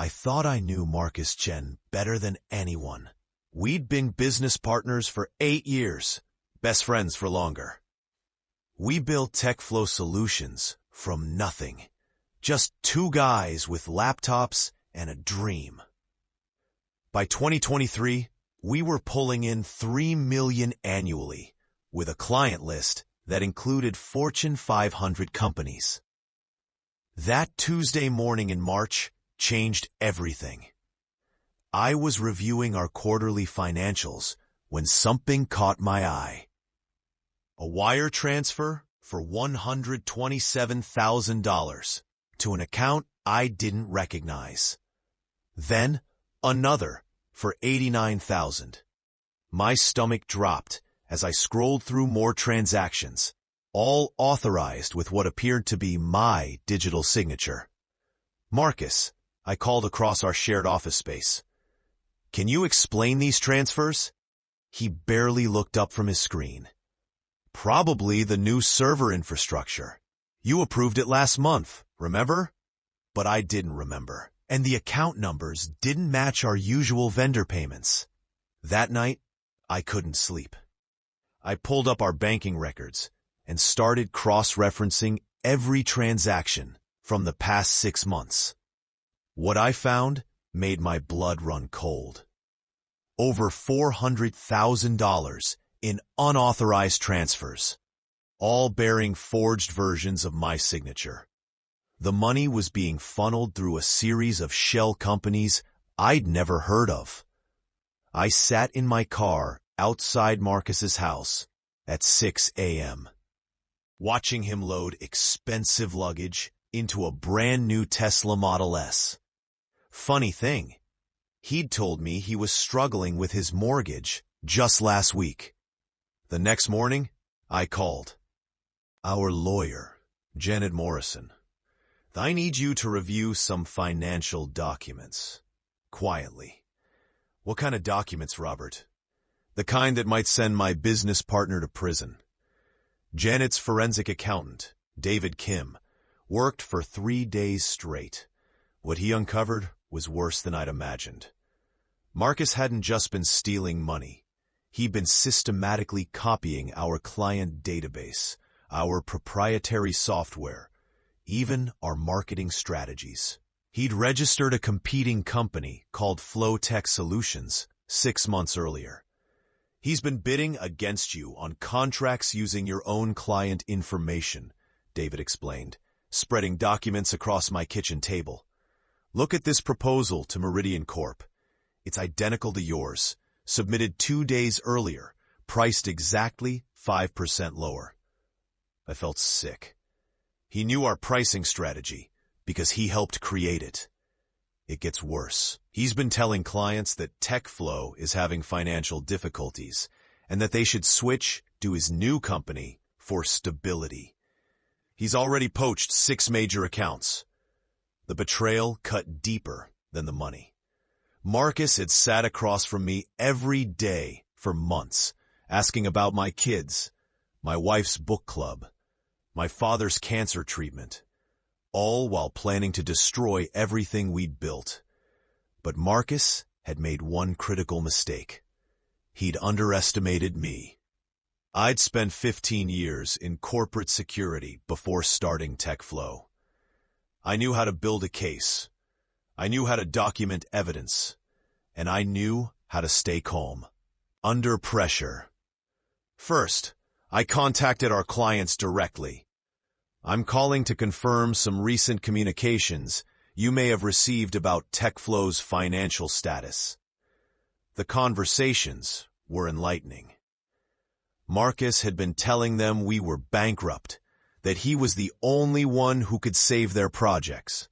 I thought I knew Marcus Chen better than anyone. We'd been business partners for 8 years, best friends for longer. We built TechFlow solutions from nothing. Just two guys with laptops and a dream. By 2023, we were pulling in $3 million annually, with a client list that included Fortune 500 companies. That Tuesday morning in March changed everything. I was reviewing our quarterly financials when something caught my eye. A wire transfer for $127,000 to an account I didn't recognize. Then, another for $89,000. My stomach dropped as I scrolled through more transactions, all authorized with what appeared to be my digital signature. Marcus, I called across our shared office space. Can you explain these transfers? He barely looked up from his screen. Probably the new server infrastructure. You approved it last month, remember? But I didn't remember, and the account numbers didn't match our usual vendor payments. That night, I couldn't sleep. I pulled up our banking records and started cross-referencing every transaction from the past 6 months. What I found made my blood run cold. Over $400,000 in unauthorized transfers, all bearing forged versions of my signature. The money was being funneled through a series of shell companies I'd never heard of. I sat in my car outside Marcus's house at 6 a.m., watching him load expensive luggage into a brand new Tesla Model S. Funny thing, he'd told me he was struggling with his mortgage just last week. The next morning, I called. Our lawyer, Janet Morrison. I need you to review some financial documents. Quietly. What kind of documents, Robert? The kind that might send my business partner to prison. Janet's forensic accountant, David Kim, worked for 3 days straight. What he uncovered was worse than I'd imagined. Marcus hadn't just been stealing money. He'd been systematically copying our client database, our proprietary software, even our marketing strategies. He'd registered a competing company called Flow Tech Solutions 6 months earlier. He's been bidding against you on contracts using your own client information, David explained, spreading documents across my kitchen table. Look at this proposal to Meridian Corp. It's identical to yours, submitted 2 days earlier, priced exactly 5% lower. I felt sick. He knew our pricing strategy because he helped create it. It gets worse. He's been telling clients that TechFlow is having financial difficulties and that they should switch to his new company for stability. He's already poached 6 major accounts. The betrayal cut deeper than the money. Marcus had sat across from me every day for months, asking about my kids, my wife's book club, my father's cancer treatment, all while planning to destroy everything we'd built. But Marcus had made one critical mistake. He'd underestimated me. I'd spent 15 years in corporate security before starting TechFlow. I knew how to build a case. I knew how to document evidence. And I knew how to stay calm. Under pressure. First, I contacted our clients directly. I'm calling to confirm some recent communications you may have received about TechFlow's financial status. The conversations were enlightening. Marcus had been telling them we were bankrupt, that he was the only one who could save their projects.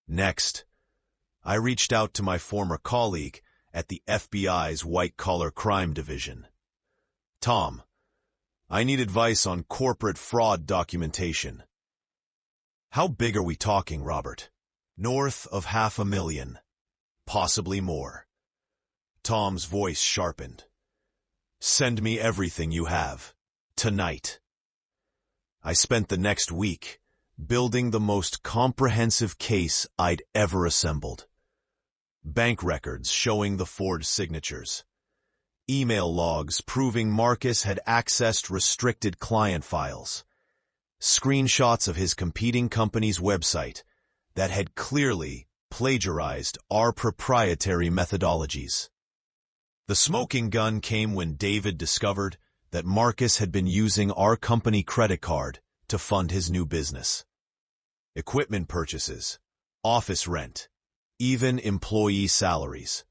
Next, I reached out to my former colleague at the FBI's white-collar crime division. Tom, I need advice on corporate fraud documentation. How big are we talking, Robert? North of $500,000. Possibly more. Tom's voice sharpened. Send me everything you have. Tonight. I spent the next week building the most comprehensive case I'd ever assembled. bank records showing the forged signatures, email logs proving Marcus had accessed restricted client files, screenshots of his competing company's website that had clearly plagiarized our proprietary methodologies. The smoking gun came when David discovered that Marcus had been using our company credit card to fund his new business. Equipment purchases, office rent, even employee salaries,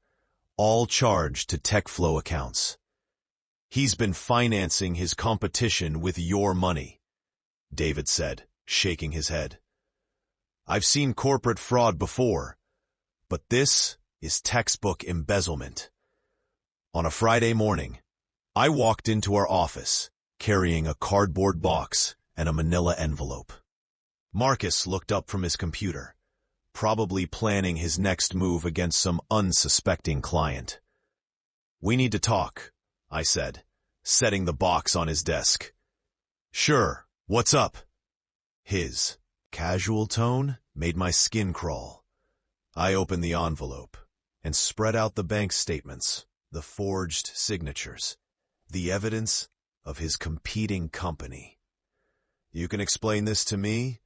all charged to TechFlow accounts. "He's been financing his competition with your money," David said, shaking his head. "I've seen corporate fraud before, but this is textbook embezzlement." On a Friday morning, I walked into our office, carrying a cardboard box and a manila envelope. Marcus looked up from his computer, probably planning his next move against some unsuspecting client. "We need to talk," I said, setting the box on his desk. "Sure, what's up?" His casual tone made my skin crawl. I opened the envelope and spread out the bank statements, the forged signatures, the evidence of his competing company. "You can explain this to me,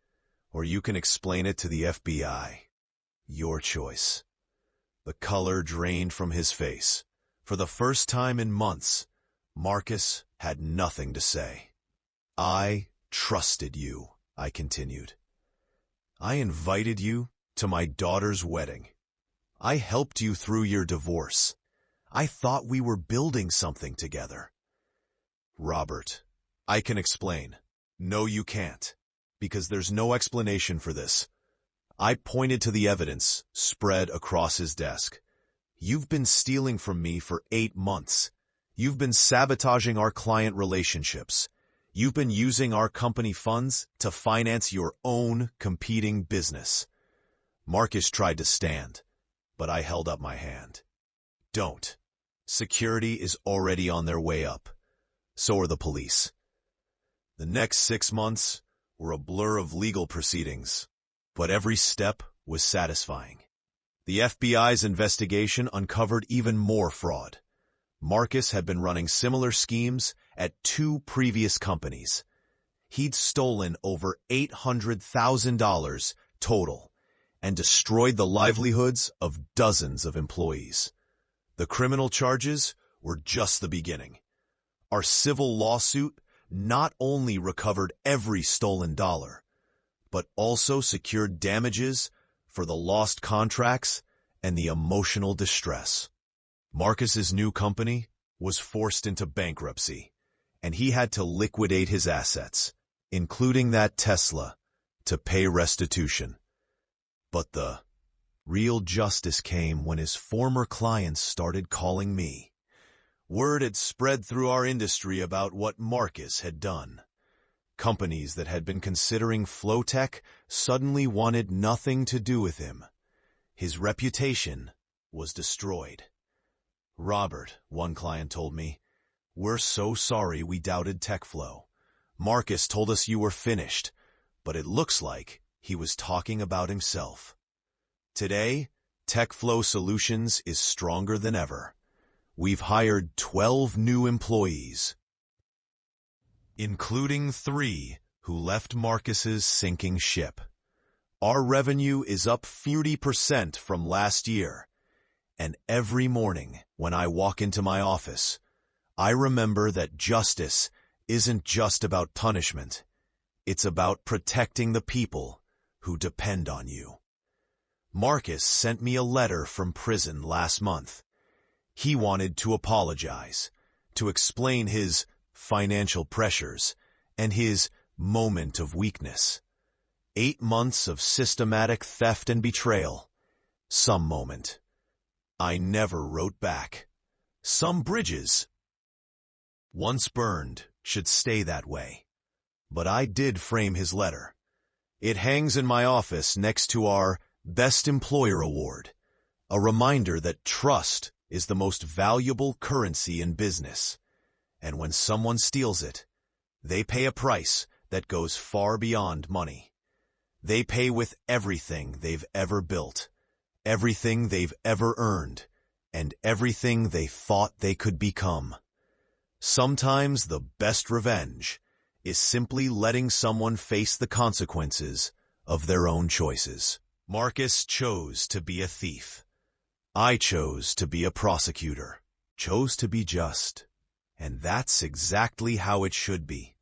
or you can explain it to the FBI. Your choice." The color drained from his face. For the first time in months, Marcus had nothing to say. "I trusted you," I continued. "I invited you to my daughter's wedding. I helped you through your divorce. I thought we were building something together." "Robert, I can explain." "No, you can't, because there's no explanation for this." I pointed to the evidence spread across his desk. "You've been stealing from me for 8 months. You've been sabotaging our client relationships. You've been using our company funds to finance your own competing business." Marcus tried to stand, but I held up my hand. "Don't. Security is already on their way up. So are the police." The next 6 months were a blur of legal proceedings, but every step was satisfying. The FBI's investigation uncovered even more fraud. Marcus had been running similar schemes at 2 previous companies. He'd stolen over $800,000 total and destroyed the livelihoods of dozens of employees. The criminal charges were just the beginning. Our civil lawsuit not only recovered every stolen dollar, but also secured damages for the lost contracts and the emotional distress. Marcus's new company was forced into bankruptcy, and he had to liquidate his assets, including that Tesla, to pay restitution. But the real justice came when his former clients started calling me. Word had spread through our industry about what Marcus had done. Companies that had been considering Flowtech suddenly wanted nothing to do with him. His reputation was destroyed. "Robert," one client told me, "we're so sorry we doubted TechFlow. Marcus told us you were finished, but it looks like he was talking about himself." Today, TechFlow Solutions is stronger than ever. We've hired 12 new employees, including 3 who left Marcus's sinking ship. Our revenue is up 30% from last year, and every morning when I walk into my office, I remember that justice isn't just about punishment. It's about protecting the people who depend on you. Marcus sent me a letter from prison last month. He wanted to apologize, to explain his financial pressures and his moment of weakness. 8 months of systematic theft and betrayal. Some moment. I never wrote back. Some bridges, once burned, should stay that way. But I did frame his letter. It hangs in my office next to our Best Employer Award, a reminder that trust is the most valuable currency in business. And when someone steals it, they pay a price that goes far beyond money. They pay with everything they've ever built, everything they've ever earned, and everything they thought they could become. Sometimes the best revenge is simply letting someone face the consequences of their own choices. Marcus chose to be a thief. I chose to be a prosecutor. Chose to be just. And that's exactly how it should be.